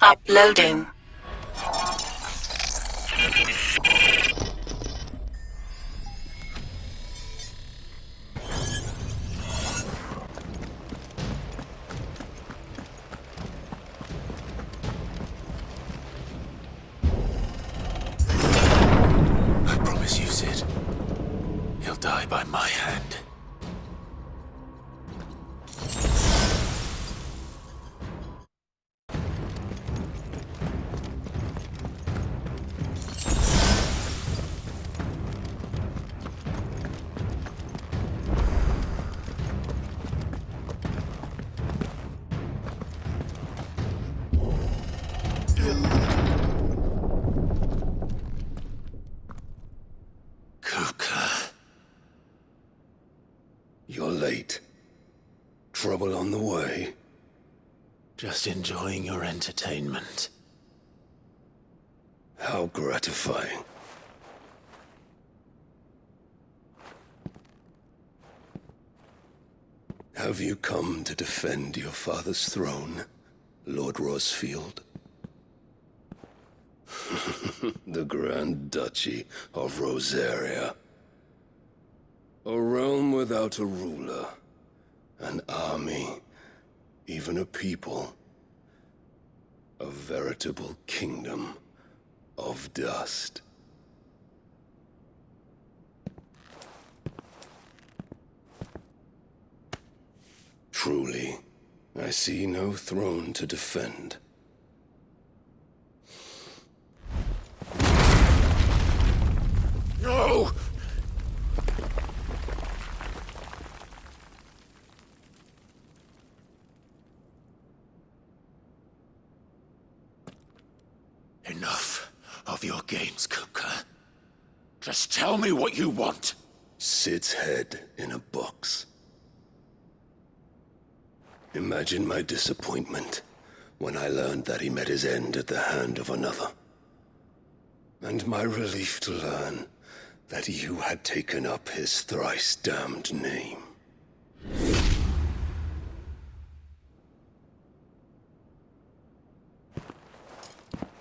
Uploading. I promise you, Sid. He'll die by my hand. You're late. Trouble on the way? Just enjoying your entertainment. How gratifying. Have you come to defend your father's throne, Lord Rosfield? The Grand Duchy of Rosaria. A realm without a ruler, an army, even a people. A veritable kingdom of dust. Truly, I see no throne to defend. No! Enough of your games, Kupka. Just tell me what you want. Sid's head in a box. Imagine my disappointment when I learned that he met his end at the hand of another. And my relief to learn that you had taken up his thrice-damned name.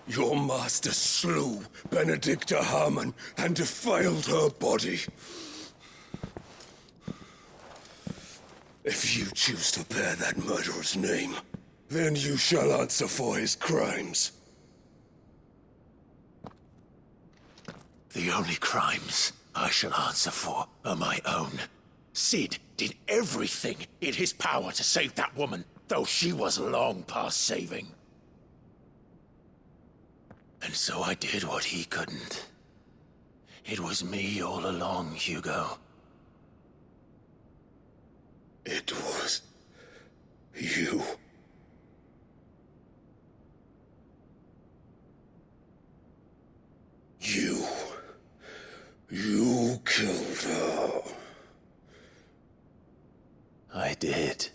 Your master slew Benedicta Harmon and defiled her body. If you choose to bear that murderer's name, then you shall answer for his crimes. The only crimes I shall answer for are my own. Sid did everything in his power to save that woman, though she was long past saving. And so I did what he couldn't. It was me all along, Hugo. It was you. You killed her. I did.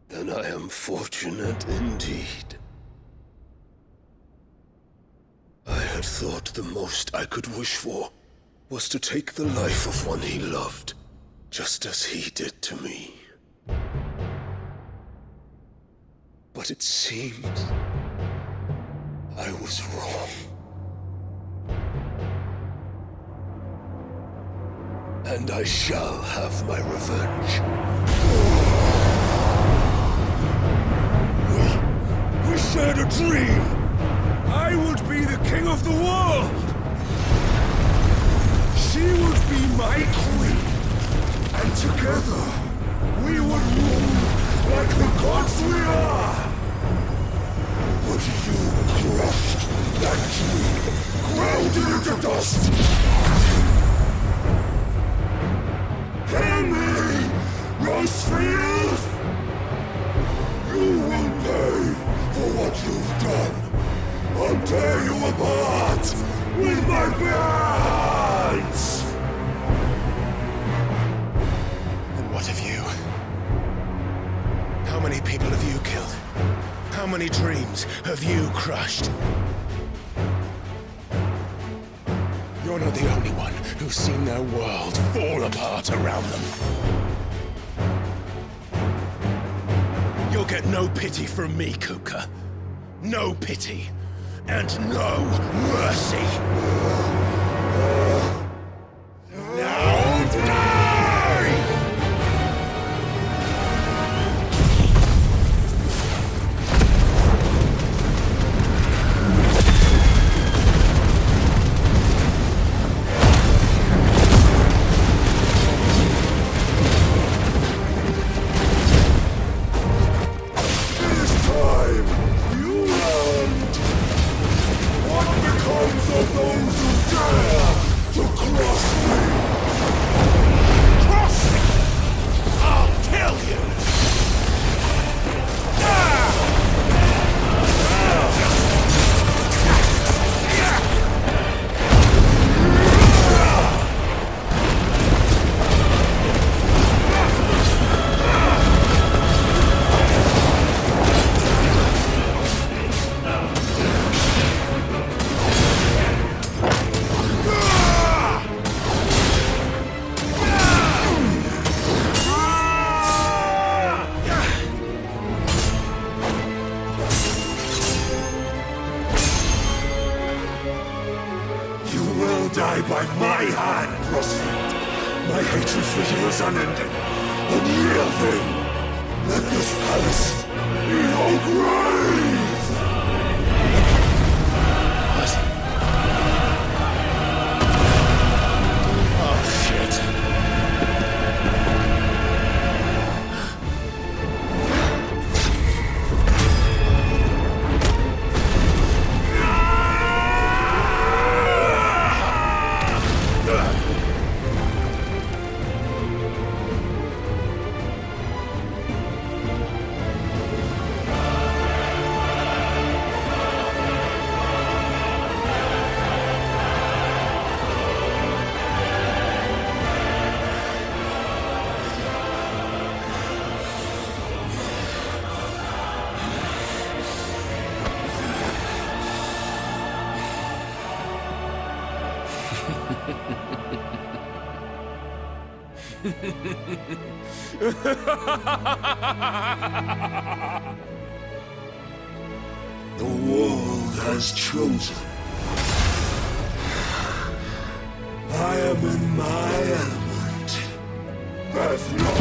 Then I am fortunate indeed. I had thought the most I could wish for was to take the life of one he loved, just as he did to me. But it seems I was wrong. And I shall have my revenge. We shared a dream. I would be the king of the world. She would be my queen. And together, we would rule like the gods we are. But you crushed that dream, ground it into dust. Hear me, Rosefield! You will pay for what you've done. I'll tear you apart with my bare hands! And what of you? How many people have you killed? How many dreams have you crushed? You're not the only one who's seen their world fall apart around them. You'll get no pity from me, Kuka. No pity. And no mercy. Now die! Die by my hand, Prospect! My hatred for you is unending, unyielding! Let this palace be your grave! What? Oh, shit. The world has chosen. I am in my element. There's no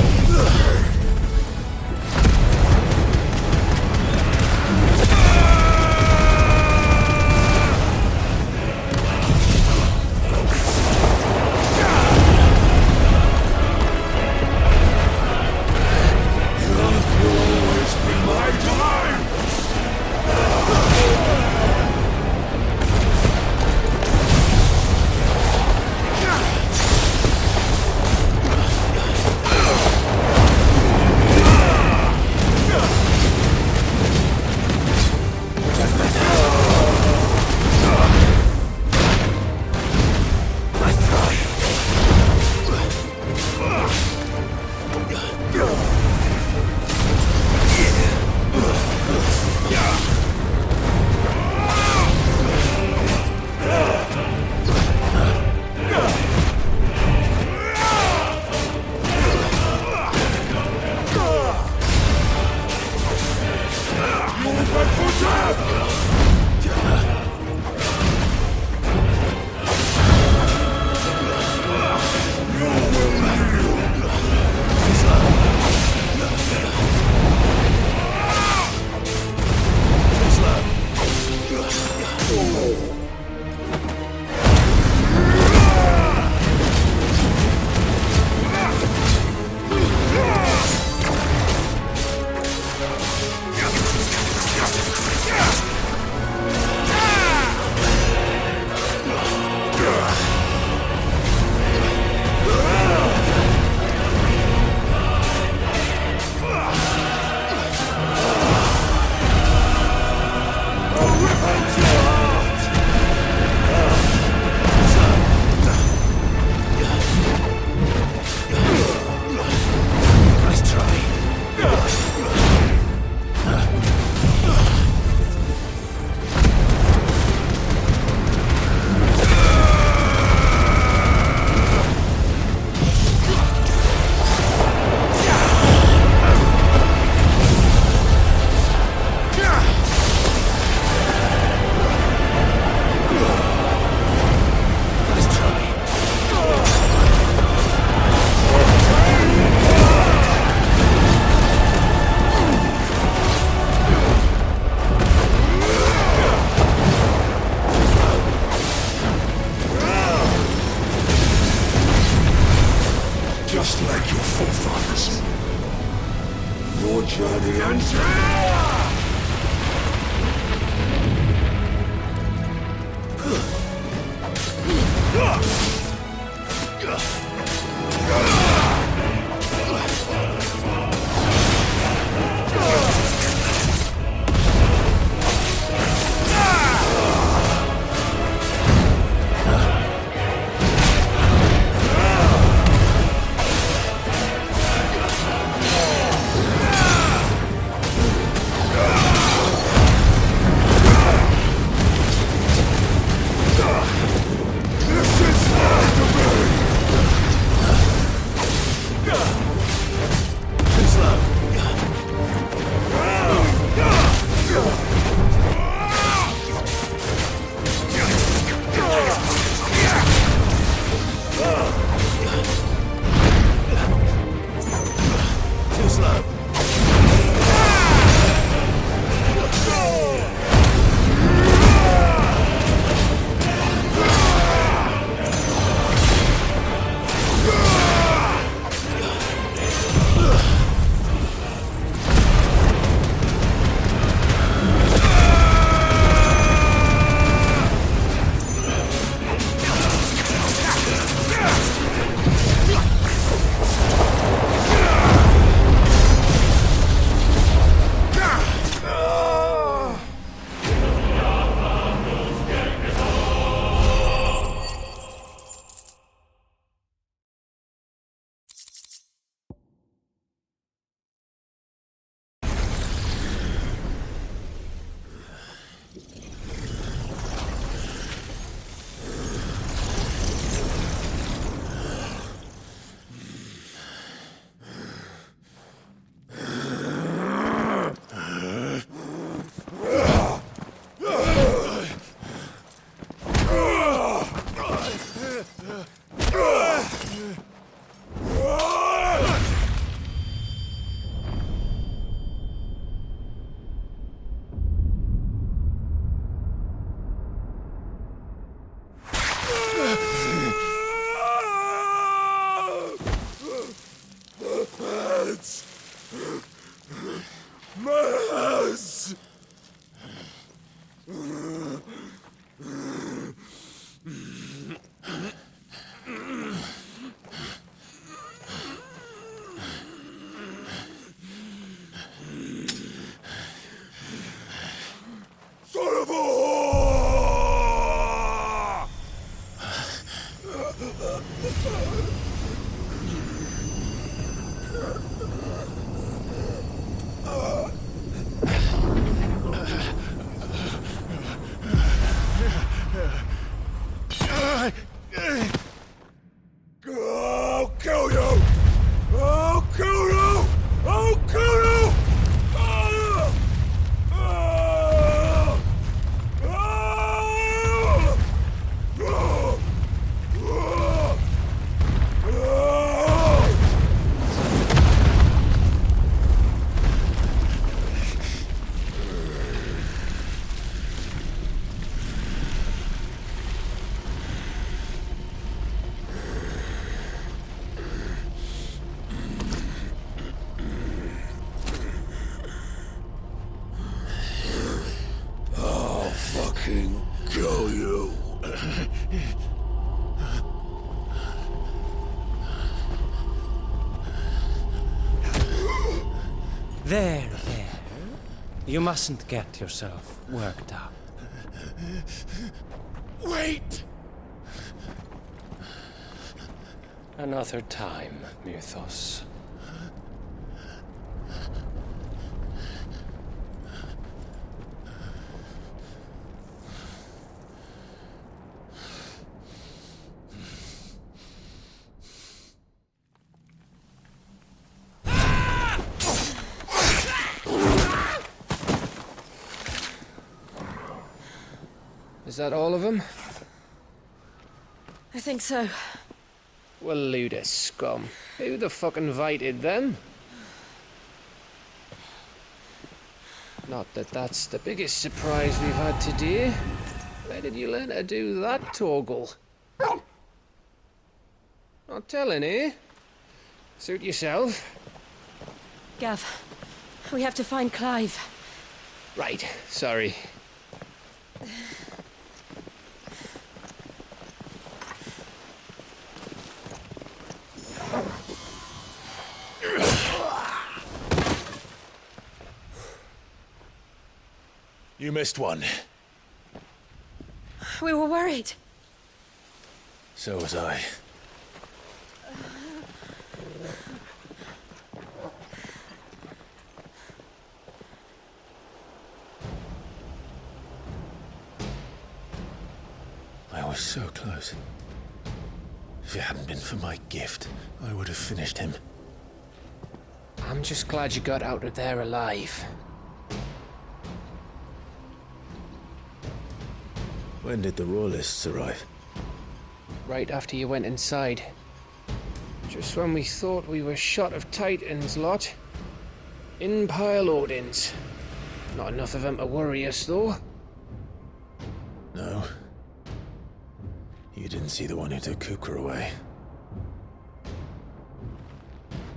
Kill you. There. You mustn't get yourself worked up. Wait! Another time, Mythos. Is that all of them? I think so. Well, Luda scum. Who the fuck invited them? Not that that's the biggest surprise we've had today. Where did you learn to do that, Toggle? Not telling, eh? Suit yourself. Gav, We have to find Clive. Right, sorry. You missed one. We were worried. So was I. I was so close. If it hadn't been for my gift, I would have finished him. I'm just glad you got out of there alive. When did the Royalists arrive? Right after you went inside. Just when we thought we were shot of Titans lot. In pile Odins. Not enough of them to worry us, though. No. You didn't see the one who took Kukra away.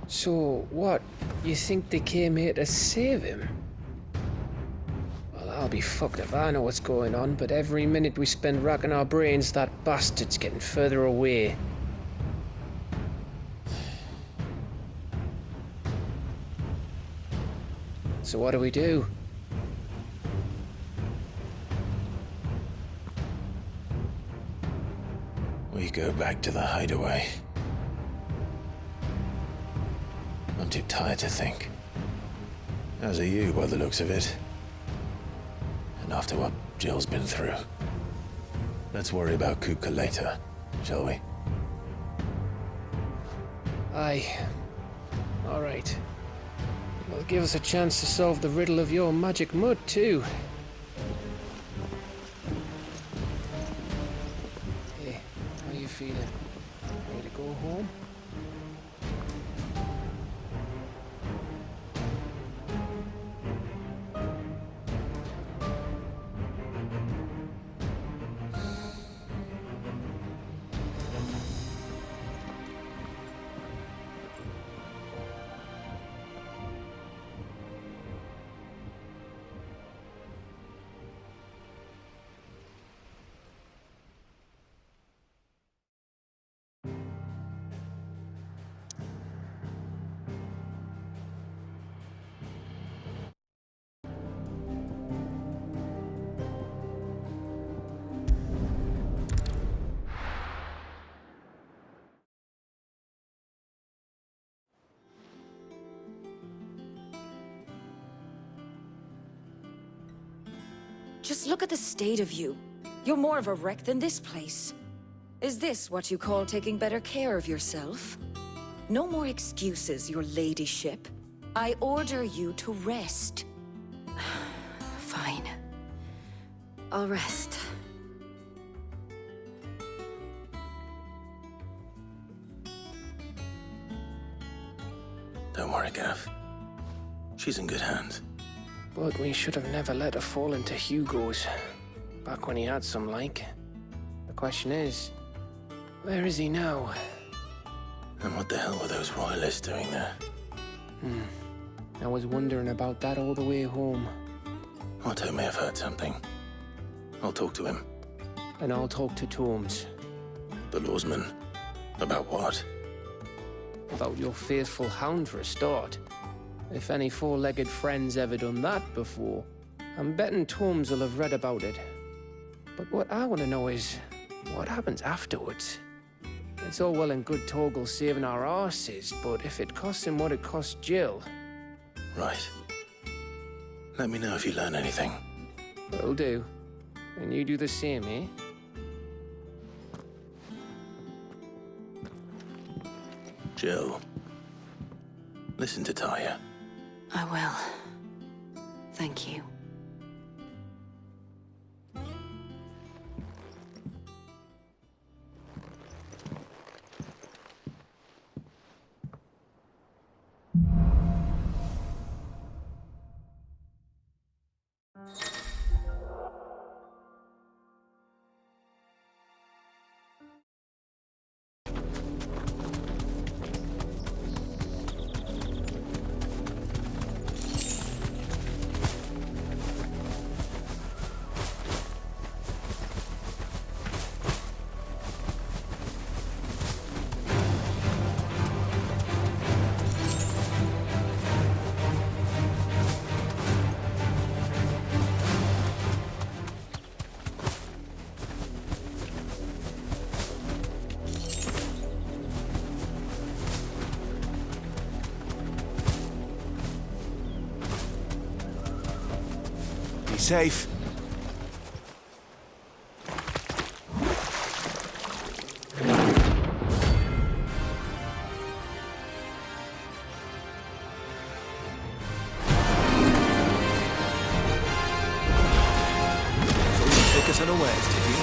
So, what? You think they came here to save him? Well, I'll be fucked if I know what's going on, but every minute we spend racking our brains, that bastard's getting further away. So what do we do? We go back to the hideaway. I'm too tired to think. As are you, by the looks of it. And after what Jill's been through. Let's worry about Kupka later, shall we? Aye. All right. Well, give us a chance to solve the riddle of your magic mud, too. Hey, how you feeling? Ready to go home? Just look at the state of you. You're more of a wreck than this place. Is this what you call taking better care of yourself? No more excuses, your ladyship. I order you to rest. Fine. I'll rest. Don't worry, Gav. She's in good hands. But we should have never let her fall into Hugo's. Back when he had some like. The question is, where is he now? And what the hell were those royalists doing there? I was wondering about that all the way home. Otto may have heard something. I'll talk to him. And I'll talk to Tomes. The lawsman. About what? About your faithful hound for a start. If any four-legged friend's ever done that before, I'm betting Tomes will have read about it. But what I want to know is, what happens afterwards? It's all well and good Torgal saving our arses, but if it costs him what it cost Jill... Right. Let me know if you learn anything. Will do. And you do the same, eh? Jill. Listen to Taya. I will. Thank you. safe. Take us unawares, did you?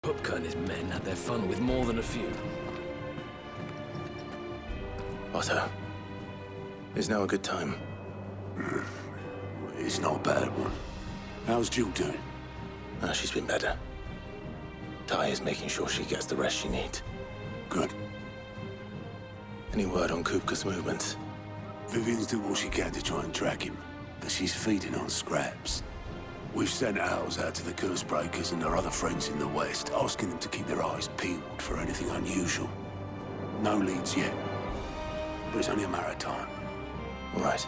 Hupka and his men had their fun with more than a few. Otto, is now a good time? It's not a bad one. How's Jill doing? She's been better. Ty is making sure she gets the rest she needs. Good. Any word on Kupka's movements? Vivian's doing all she can to try and track him, but she's feeding on scraps. We've sent ours out to the curse breakers and our other friends in the west, asking them to keep their eyes peeled for anything unusual. No leads yet, but it's only a matter of time. Right.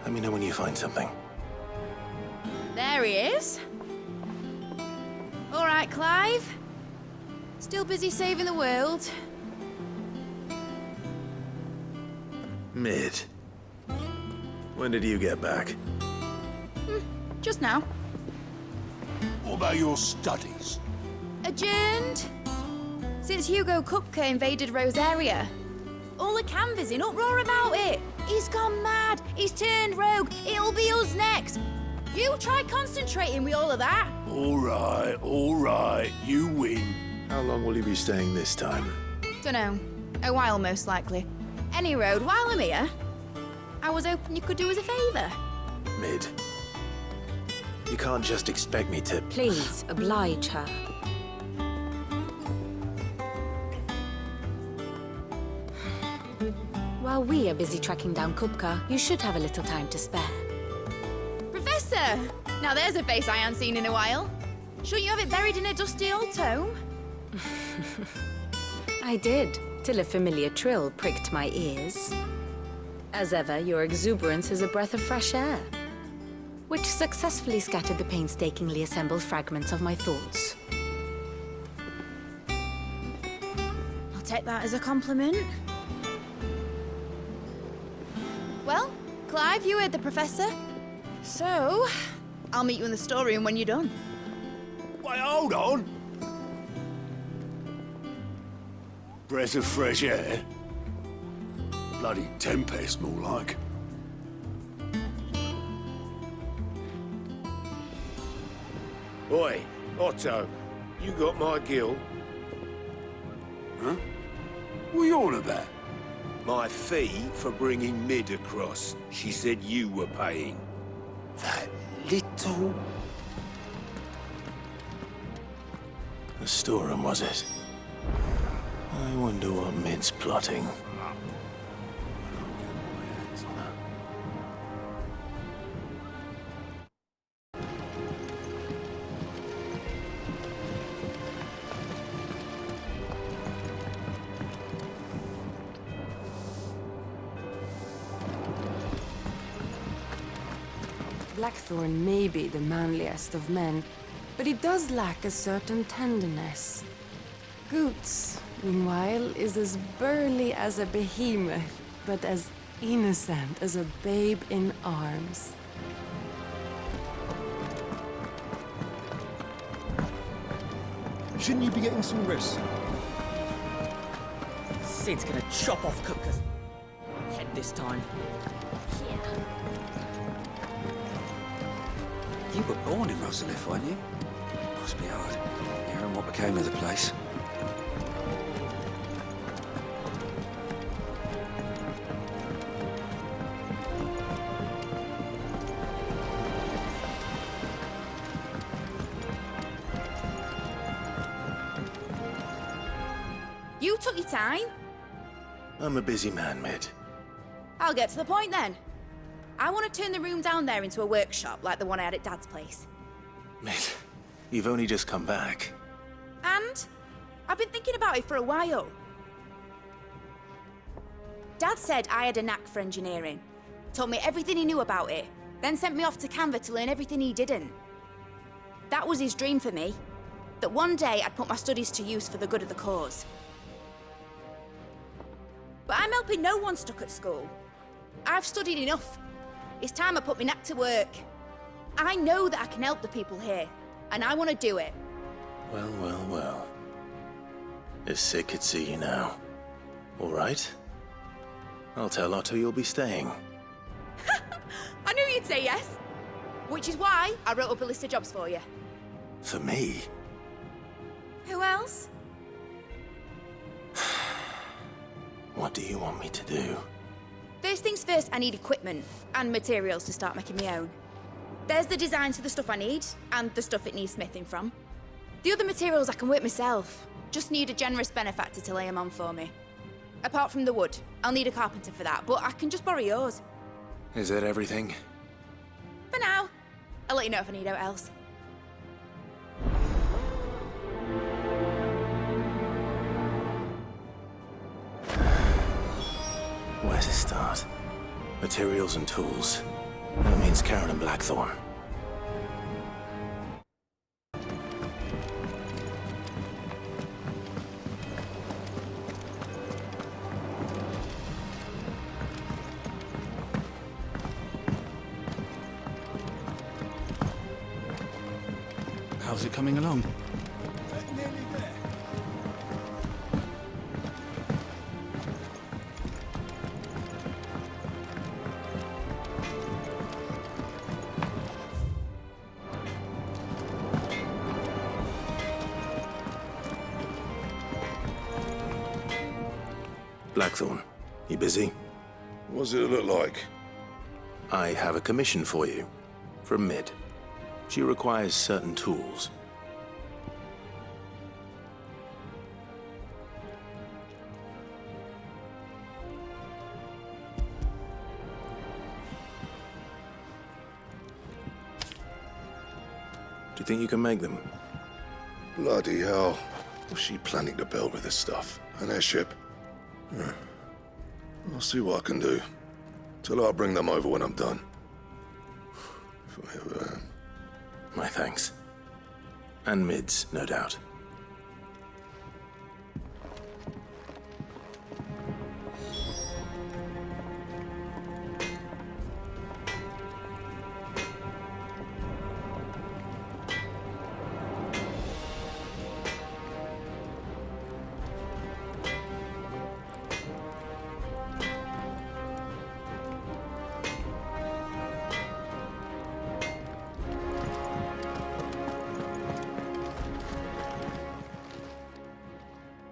Let me know when you find something. There he is. All right, Clive. Still busy saving the world. Mid. When did you get back? Just now. What about your studies? Adjourned. Since Hugo Kupka invaded Rosaria. All the canvas in uproar about it. He's gone mad. He's turned rogue. It'll be us next. You try concentrating with all of that. All right, you win. How long will you be staying this time? Dunno. A while, most likely. Any road, while I'm here, I was hoping you could do us a favour. Mid. You can't just expect me to... Please, oblige her. While we are busy tracking down Kupka, you should have a little time to spare. Professor! Now there's a face I haven't seen in a while. Shouldn't you have it buried in a dusty old tome? I did, till a familiar trill pricked my ears. As ever, your exuberance is a breath of fresh air, which successfully scattered the painstakingly assembled fragments of my thoughts. I'll take that as a compliment. Well, Clive, you heard the Professor. So, I'll meet you in the storeroom when you're done. Wait, hold on! Breath of fresh air? Bloody tempest, more like. Oi, Otto, you got my gill? Huh? What are you on about? My fee for bringing Mid across. She said you were paying. That little... The storeroom, was it? I wonder what Mid's plotting. Blackthorn may be the manliest of men, but he does lack a certain tenderness. Goots, meanwhile, is as burly as a behemoth, but as innocent as a babe in arms. Shouldn't you be getting some rest? Sid's gonna chop off Kupka's head this time. You were born in Rosalith, weren't you? Must be hard. Hearing what became of the place. You took your time. I'm a busy man, Mid. I'll get to the point then. I want to turn the room down there into a workshop like the one I had at Dad's place. Mid, you've only just come back. And I've been thinking about it for a while. Dad said I had a knack for engineering. Told me everything he knew about it, then sent me off to Canva to learn everything he didn't. That was his dream for me. That one day I'd put my studies to use for the good of the cause. But I'm helping no one stuck at school. I've studied enough. It's time I put my knack to work. I know that I can help the people here, and I want to do it. Well, well, well. If Sid could see you now. All right. I'll tell Otto you'll be staying. I knew you'd say yes. Which is why I wrote up a list of jobs for you. For me? Who else? What do you want me to do? First things first, I need equipment and materials to start making my own. There's the designs for the stuff I need, and the stuff it needs smithing from. The other materials I can work myself. Just need a generous benefactor to lay them on for me. Apart from the wood. I'll need a carpenter for that, but I can just borrow yours. Is that everything? For now. I'll let you know if I need out else. Where to start? Materials and tools. That means Karen and Blackthorn. How's it coming along? Blackthorn, you busy? What's it look like? I have a commission for you. From Mid. She requires certain tools. Do you think you can make them? Bloody hell. What's she planning to build with this stuff? An airship? I'll see what I can do. Tell her I'll bring them over when I'm done. If I ever am. My thanks. And Mid's, no doubt.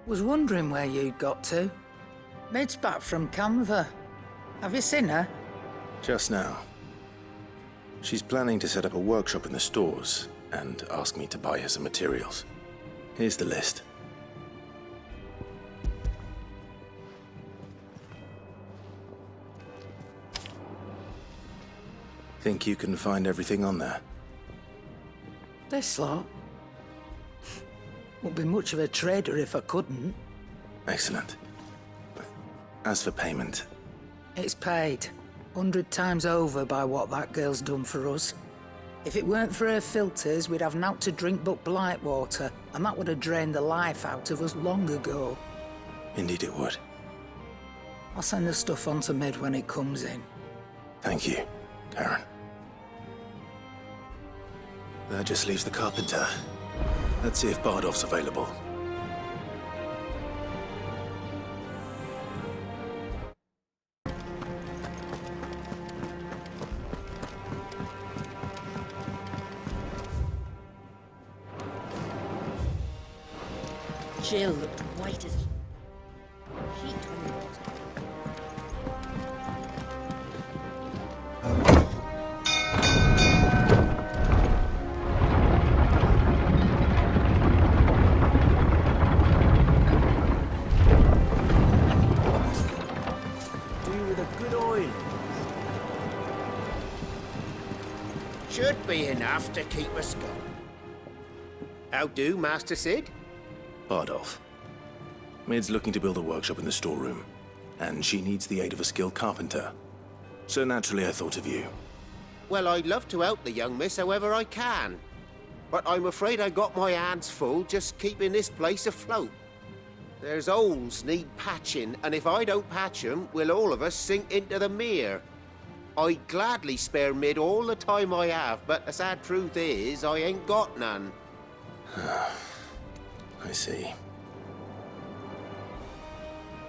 Was wondering where you'd got to. Mid's back from Canva. Have you seen her? Just now. She's planning to set up a workshop in the stores and ask me to buy her some materials. Here's the list. Think you can find everything on there? This lot? Wouldn't be much of a trader if I couldn't. Excellent. As for payment... It's paid. 100 times over by what that girl's done for us. If it weren't for her filters, we'd have naught to drink but blight water, and that would have drained the life out of us long ago. Indeed it would. I'll send the stuff on to Mid when it comes in. Thank you, Karen. That just leaves the carpenter. Let's see if Bardolph's available. Jill looked white as sheet when we walked in. Should be enough to keep us going. How do, Master Sid? Bardolph. Mid's looking to build a workshop in the storeroom, and she needs the aid of a skilled carpenter. So naturally I thought of you. Well, I'd love to help the young miss however I can. But I'm afraid I got my hands full just keeping this place afloat. There's holes need patching, and if I don't patch them, we'll all of us sink into the mere. I'd gladly spare Mid all the time I have, but the sad truth is, I ain't got none. I see.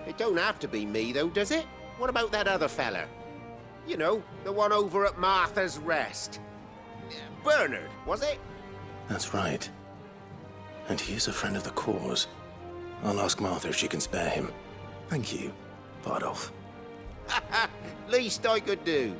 It don't have to be me, though, does it? What about that other fella? You know, the one over at Martha's Rest. Bernard, was it? That's right. And he is a friend of the cause. I'll ask Martha if she can spare him. Thank you, Bardolph. Least I could do.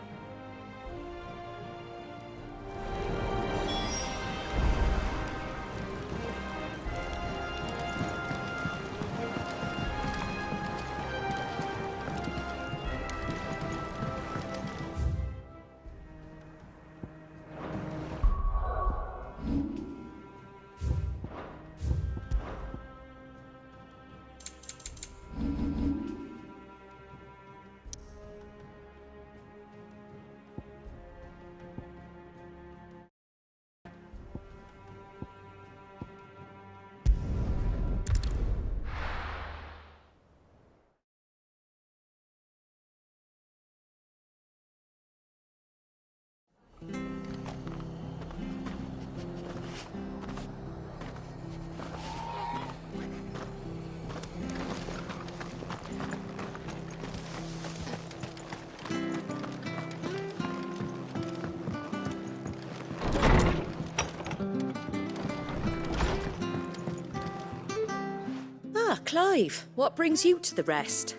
Clive, what brings you to the rest?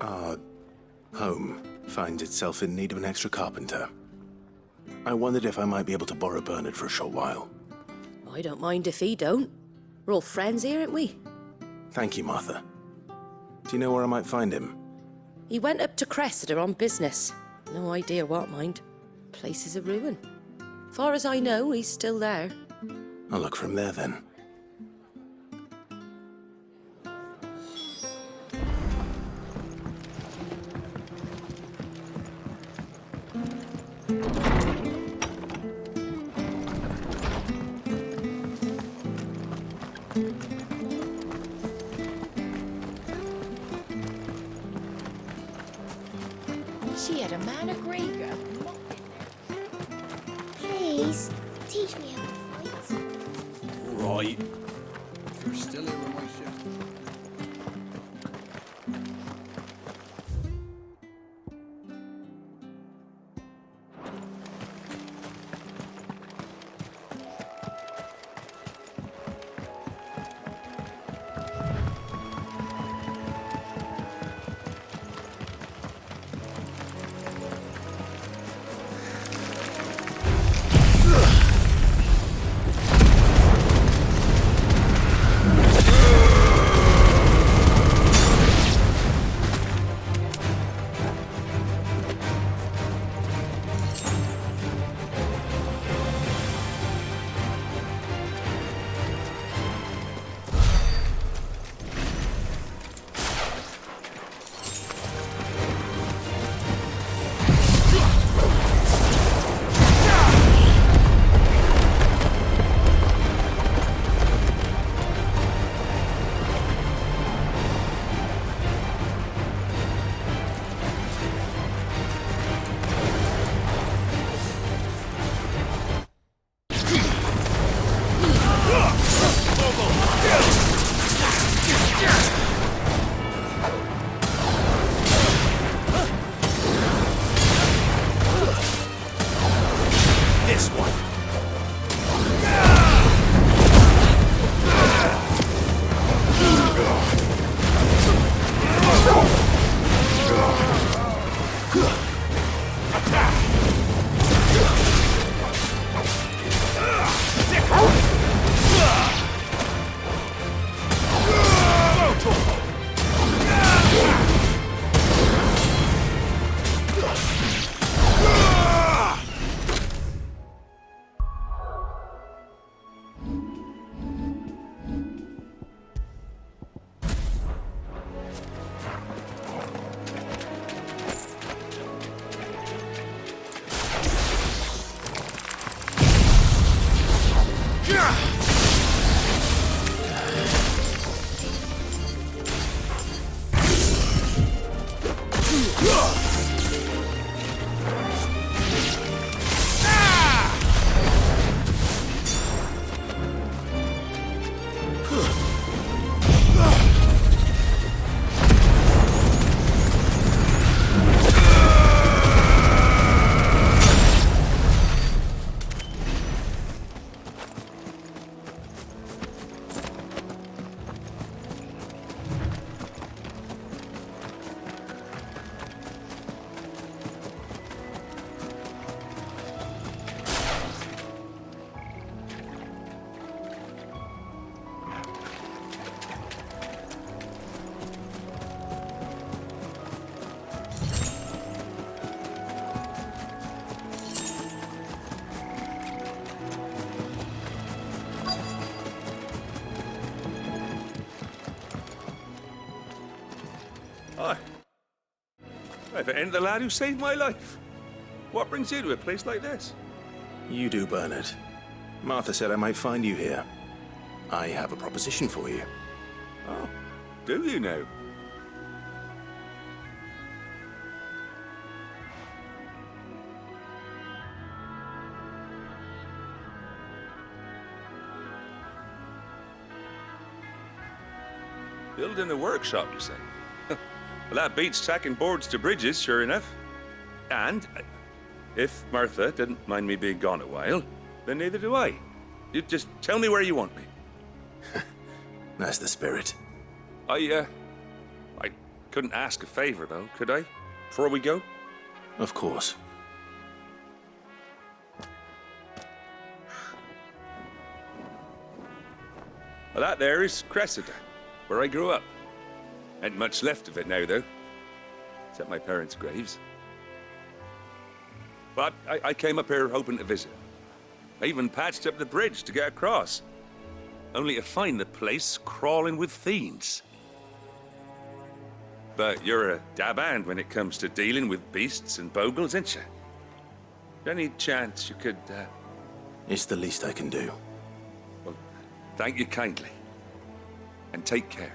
Our home finds itself in need of an extra carpenter. I wondered if I might be able to borrow Bernard for a short while. I don't mind if he don't. We're all friends here, aren't we? Thank you, Martha. Do you know where I might find him? He went up to Cressida on business. No idea what, mind. Place is a ruin. Far as I know, he's still there. I'll look for him there then. She had a man of Grieger. Please, teach me how to fight. Right. If you're still here on my shift. If it ain't the lad who saved my life. What brings you to a place like this? You do, Bernard. Martha said I might find you here. I have a proposition for you. Oh, do you now? Building a workshop, you say? Well, that beats tacking boards to bridges, sure enough. And if Martha didn't mind me being gone a while, then neither do I. You just tell me where you want me. That's the spirit. I couldn't ask a favor, though, could I? Before we go? Of course. Well, that there is Cressida, where I grew up. Ain't much left of it now, though. Except my parents' graves. But I came up here hoping to visit. I even patched up the bridge to get across. Only to find the place crawling with fiends. But you're a dab hand when it comes to dealing with beasts and bogles, ain't you? Any chance you could, It's the least I can do. Well, thank you kindly. And take care.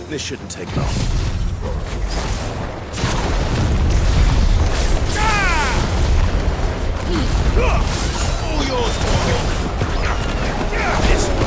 This shouldn't take long. All yours, This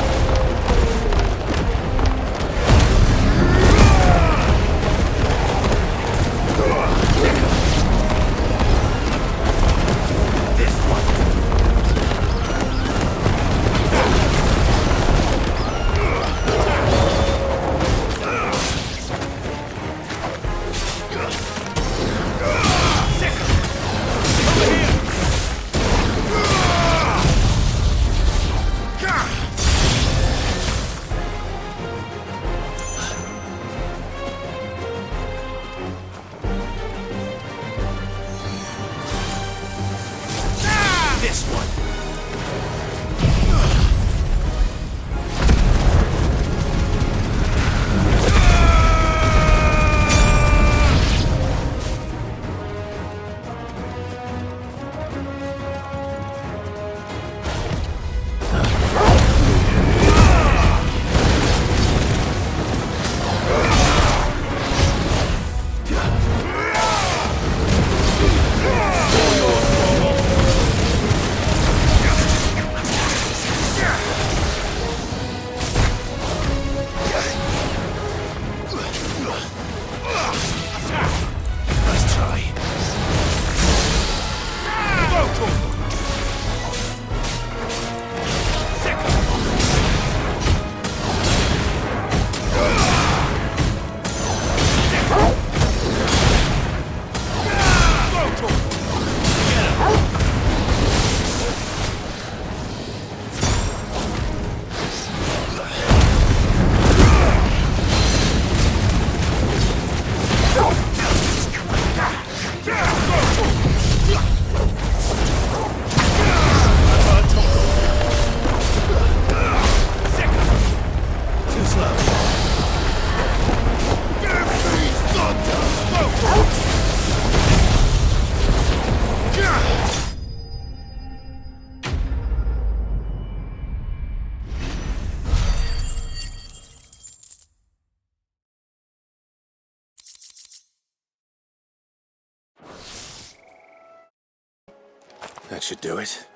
That should do it.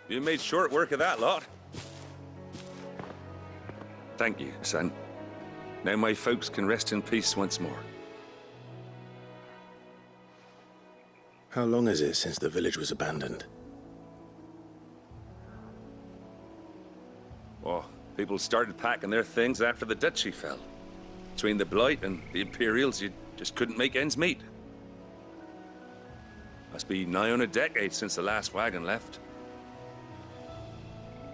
You made short work of that lot. Thank you, son. Now my folks can rest in peace once more. How long is it since the village was abandoned? Oh, people started packing their things after the duchy fell. Between the Blight and the Imperials, you just couldn't make ends meet. Must be nigh on a decade since the last wagon left.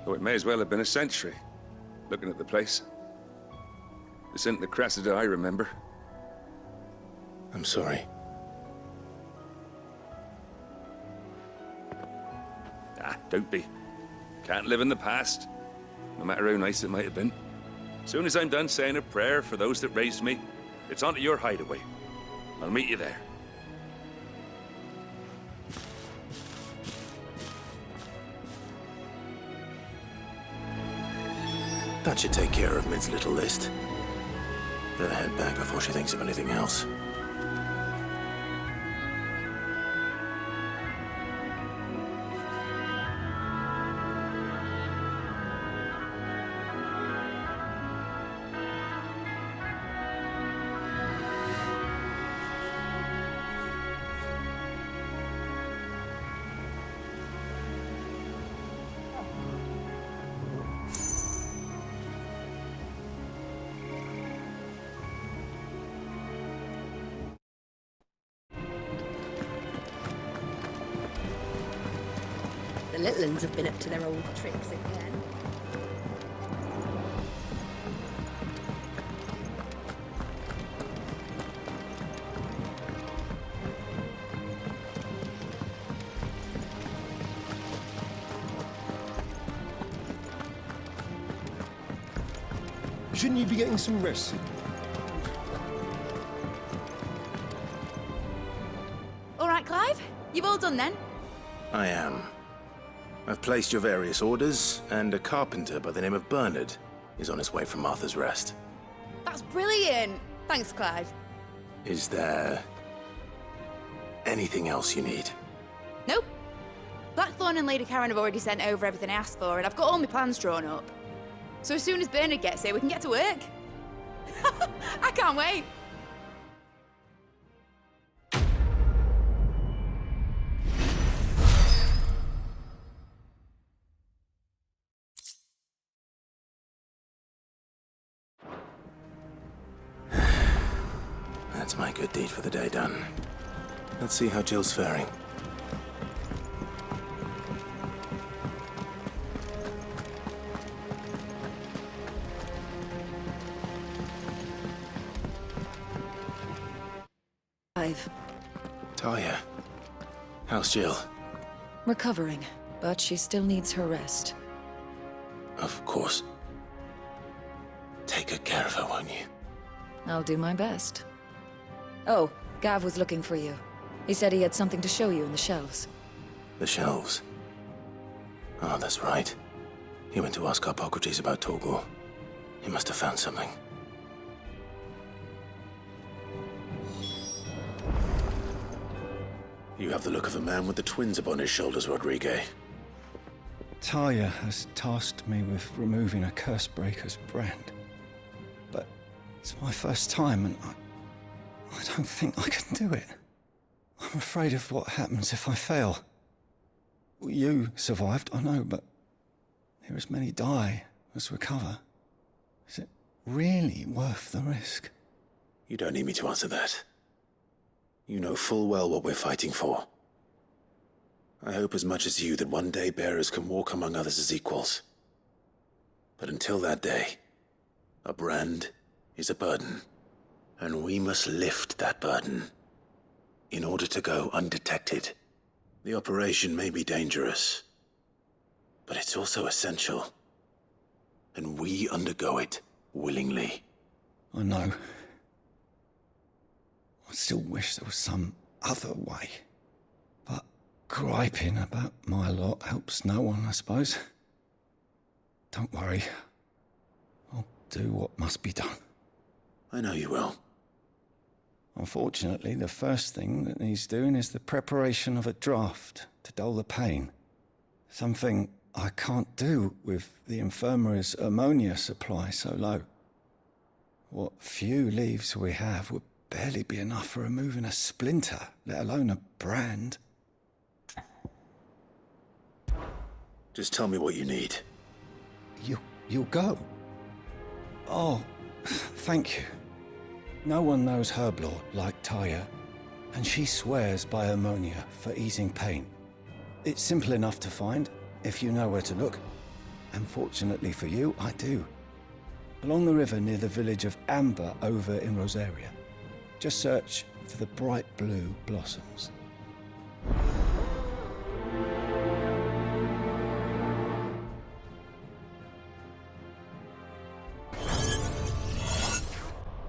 Though it may as well have been a century, looking at the place. This isn't the Cressida I remember. I'm sorry. Ah, don't be. Can't live in the past, no matter how nice it might have been. Soon as I'm done saying a prayer for those that raised me, it's on to your hideaway. I'll meet you there. That should take care of Mid's little list. Better head back before she thinks of anything else. little uns have been up to their old tricks again. Shouldn't you be getting some rest? All right, Clive? You've all done then? I am. I've placed your various orders, and a carpenter by the name of Bernard is on his way from Martha's Rest. That's brilliant. Thanks, Clive. Is there anything else you need? Nope. Blackthorn and Lady Karen have already sent over everything I asked for, and I've got all my plans drawn up. So as soon as Bernard gets here, we can get to work. I can't wait. That's my good deed for the day done. Let's see how Jill's faring. Talia, how's Jill? Recovering, but she still needs her rest. Of course. Take good care of her, won't you? I'll do my best. Oh, Gav was looking for you. He said he had something to show you in the shelves. The shelves? Oh, that's right. He went to ask Harpocrates about Torgor. He must have found something. You have the look of a man with the twins upon his shoulders, Rodrigue. Talia has tasked me with removing a Cursebreaker's brand. But it's my first time, and I don't think I can do it. I'm afraid of what happens if I fail. You survived, I know, but near as many die as recover. Is it really worth the risk? You don't need me to answer that. You know full well what we're fighting for. I hope as much as you that one day bearers can walk among others as equals. But until that day, a brand is a burden, and we must lift that burden in order to go undetected. The operation may be dangerous, but it's also essential, and we undergo it willingly. I know. I still wish there was some other way. But griping about my lot helps no one, I suppose. Don't worry. I'll do what must be done. I know you will. Unfortunately, the first thing that needs doing is the preparation of a draft to dull the pain. Something I can't do with the infirmary's ammonia supply so low. What few leaves we have would barely be enough for removing a splinter, let alone a brand. Just tell me what you need. You'll go? Oh, thank you. No one knows Herblord like Talia, and she swears by ammonia for easing pain. It's simple enough to find, if you know where to look. And fortunately for you, I do. Along the river near the village of Amber over in Rosaria. Just search for the bright blue blossoms.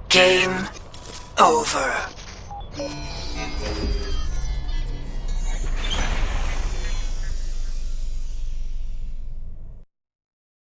Game over.